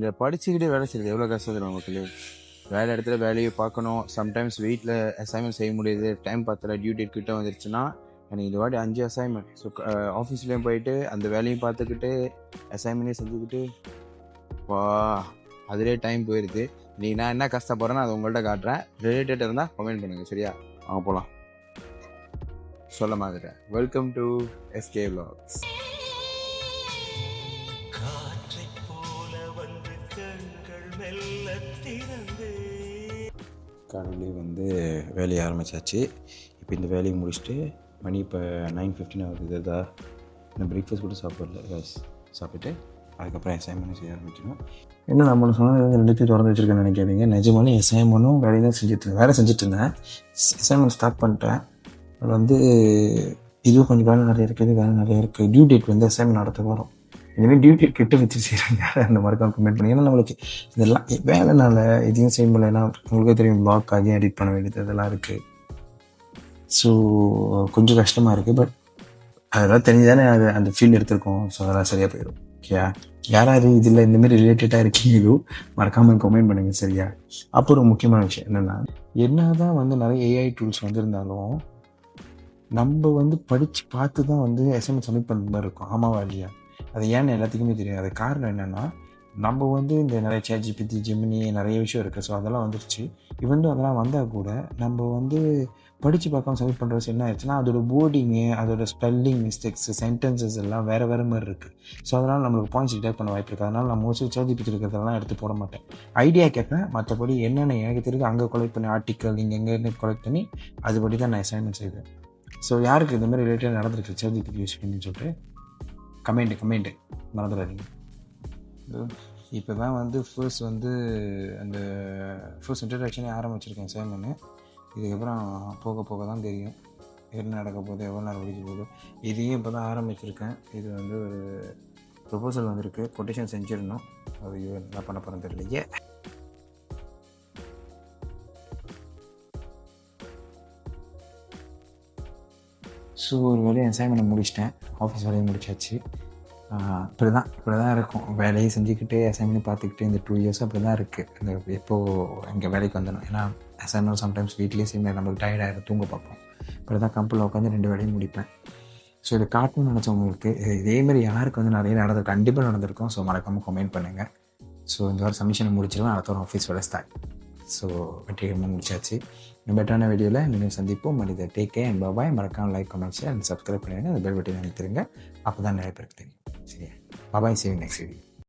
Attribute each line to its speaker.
Speaker 1: இந்த படிச்சுக்கிட்டே வேலை செய்யுது எவ்வளோ கஷ்டம் தெரியும் மக்களே. வேலை இடத்துல வேலையை பார்க்கணும். சம்டைம்ஸ் வீட்டில் அசைன்மெண்ட் செய்ய முடியுது, டைம் பார்த்தல டியூட்டி கிட்ட வந்துருச்சுன்னா எனக்கு இது வாட்டி 5 அசைன்மெண்ட். ஸோ ஆஃபீஸ்லேயும் போயிட்டு அந்த வேலையும் பார்த்துக்கிட்டு அசைன்மெண்ட்டையும் செஞ்சுக்கிட்டு வா அதிலே டைம் போயிடுது. இன்றைக்கி நான் என்ன கஷ்டப்படுறேன்னு அதை உங்கள்கிட்ட காட்டுறேன். ரிலேட்டட் இருந்தால் கமெண்ட் பண்ணுங்கள் சரியா? வாங்க போகலாம். சொல்ல மாதிரி வெல்கம் டு எஸ்கே vlogs. காலையிலே வந்து வேலையை ஆரம்பித்தாச்சு. இப்போ இந்த வேலையை முடிச்சுட்டு மணி இப்போ 9:15 ஆகுது. இதா இந்த பிரேக்ஃபாஸ்ட் கூட சாப்பிடல, சாப்பிட்டு அதுக்கப்புறம் அசைன்மெண்ட் செய்ய ஆரம்பிக்கணும். என்ன நம்மளை சொன்னால் ரெண்டுத்தையும் திறந்து வச்சுருக்கேன்னு நினைக்காதீங்க. நிஜமானே அசைன்மெண்ட்டும் வேலையை தான் வேலை செஞ்சுட்டு இருந்தேன். அசைன்மெண்ட் ஸ்டார்ட் பண்ணிட்டேன். அது வந்து இதுவும் கொஞ்சம் வேலை நிறைய இருக்குது, வேலை நிறைய இருக்குது. டியூ டேட் வந்து அசைன்மெண்ட் நடத்த வரும். இனிமேல் டியூட்டி கிட்ட வச்சு செய்கிறாங்க அந்த மாதிரி கமெண்ட் பண்ணி. ஏன்னா நம்மளுக்கு இதெல்லாம் வேலைனால இதையும் செய்ய முடியல. உங்களுக்கே தெரியும், பிளாக் ஆகியும் எடிட் பண்ண வேண்டியது இதெல்லாம் இருக்குது. ஸோ கொஞ்சம் கஷ்டமாக இருக்குது. பட் அதெல்லாம் தெரிஞ்சுதானே அது அந்த ஃபீல் எடுத்திருக்கோம். ஸோ அதெல்லாம் சரியாக போயிடும். ஓகே, யாராவது இதில் இந்தமாரி ரிலேட்டடாக இருக்கீங்களோ மறக்காமல் கமெண்ட் பண்ணுங்கள் சரியா? அப்போ ஒரு முக்கியமான விஷயம் என்ன தான் வந்து நிறைய ஏஐ டூல்ஸ் வந்திருந்தாலும் நம்ம வந்து படித்து பார்த்து தான் வந்து அசைன்மெண்ட் சப்மிட் பண்ணுற மாதிரி இருக்கும். ஆமாவா இல்லையா? அது ஏன்னு எல்லாத்துக்குமே தெரியும். அது காரணம் என்னென்னா, நம்ம வந்து இந்த நிறைய ChatGPT, ஜெமினி நிறைய விஷயம் இருக்குது. ஸோ அதெல்லாம் வந்துருச்சு. இவன் அதெல்லாம் வந்தால் கூட நம்ம வந்து படித்து பார்க்காம சப்மிட் பண்ணுறது என்ன ஆயிடுச்சுன்னா, அதோட போர்டிங்கு, அதோட ஸ்பெல்லிங் மிஸ்டேக்ஸ், சென்டென்சஸ் எல்லாம் வேறு மாதிரி இருக்குது. ஸோ அதனால் நம்மளுக்கு பாயிண்ட்ஸ் டிடெக்ட் பண்ண வாய்ப்பு இருக்குது. அதனால் நான் மோஸ்ட்லி ChatGPT இருக்கிறதெல்லாம் எடுத்து போட மாட்டேன். ஐடியா கேட்பேன், மற்றபடி என்னென்ன எனக்கு தெரியுது அங்கே கொலெக்ட் பண்ணி ஆர்டிக்கல் இங்கே கொலெக்ட் பண்ணி அதுபடி தான் நான் அசைன்மெண்ட் செய்வேன். ஸோ யாருக்கு இந்த மாதிரி ரிலேட்டட் நடந்திருக்கு ChatGPT யூஸ் பண்ணி சொல்லிட்டு கமெண்ட்டு மறந்துடாதீங்க. இப்போ தான் வந்து அந்த ஃபர்ஸ்ட் இன்ட்ரடக்ஷனே ஆரம்பிச்சிருக்கேன் அசைன்மெண்ட்டு. இதுக்கப்புறம் போக போக தான் தெரியும் என்ன நடக்க போகுது, எவ்வளோ நேரம் பிடிக்க போகுது. இதையும் இப்போ தான் ஆரம்பிச்சிருக்கேன். இது வந்து ஒரு ப்ரொபோசல் வந்திருக்கு, கொட்டேஷன் செஞ்சிடணும். அது என்ன பண்ண போகிறேன்னு தெரியலையே. ஸோ ஒரு வேலையை அசைன்மெண்ட் முடிச்சிட்டேன், ஆஃபீஸ் வேலையை முடிச்சாச்சு. இப்படி தான் இருக்கும். வேலையை செஞ்சுக்கிட்டே அசைன்மெண்ட் பார்த்துக்கிட்டு இந்த 2 இயர்ஸ் அப்படி தான் இருக்குது. இந்த எப்போது இங்கே வேலைக்கு வந்துடணும். ஏன்னா அசைன்மெண்ட் சம்டைம்ஸ் வீட்லேயே செய்ய நம்மளுக்கு டயர்டாகிடும், தூங்க பார்ப்போம். இப்படி தான் கம்பெனியில் உட்காந்து 2 வேலையும் முடிப்பேன். ஸோ இதை காட்டணும்னு நினச்சவங்களுக்கு இதேமாரி யாருக்கு வந்து நிறைய நடந்திருக்கு, கண்டிப்பாக நடந்திருக்கும். ஸோ மறக்காமல் கமெண்ட் பண்ணுங்கள். ஸோ இந்த வாரம் சப்மிஷனை முடிச்சிருவேன், அடுத்த வாரம் ஆஃபீஸ் வேலை ஸ்டார்ட். ஸோ வெற்றிகரமாக முடிச்சாச்சு. பெட்டரான வீடியோவில் நீங்கள் சந்திப்போம். மனித டேக் கேர் அண்ட் பாய். மறக்காமல் like, comment, share and subscribe பண்ணிடுங்க. அந்த பெல் பட்டன் நினைத்துருங்க. அப்போ தான் நிறைய பேருக்கு தெரியும் சரியா? பாய், see you next video.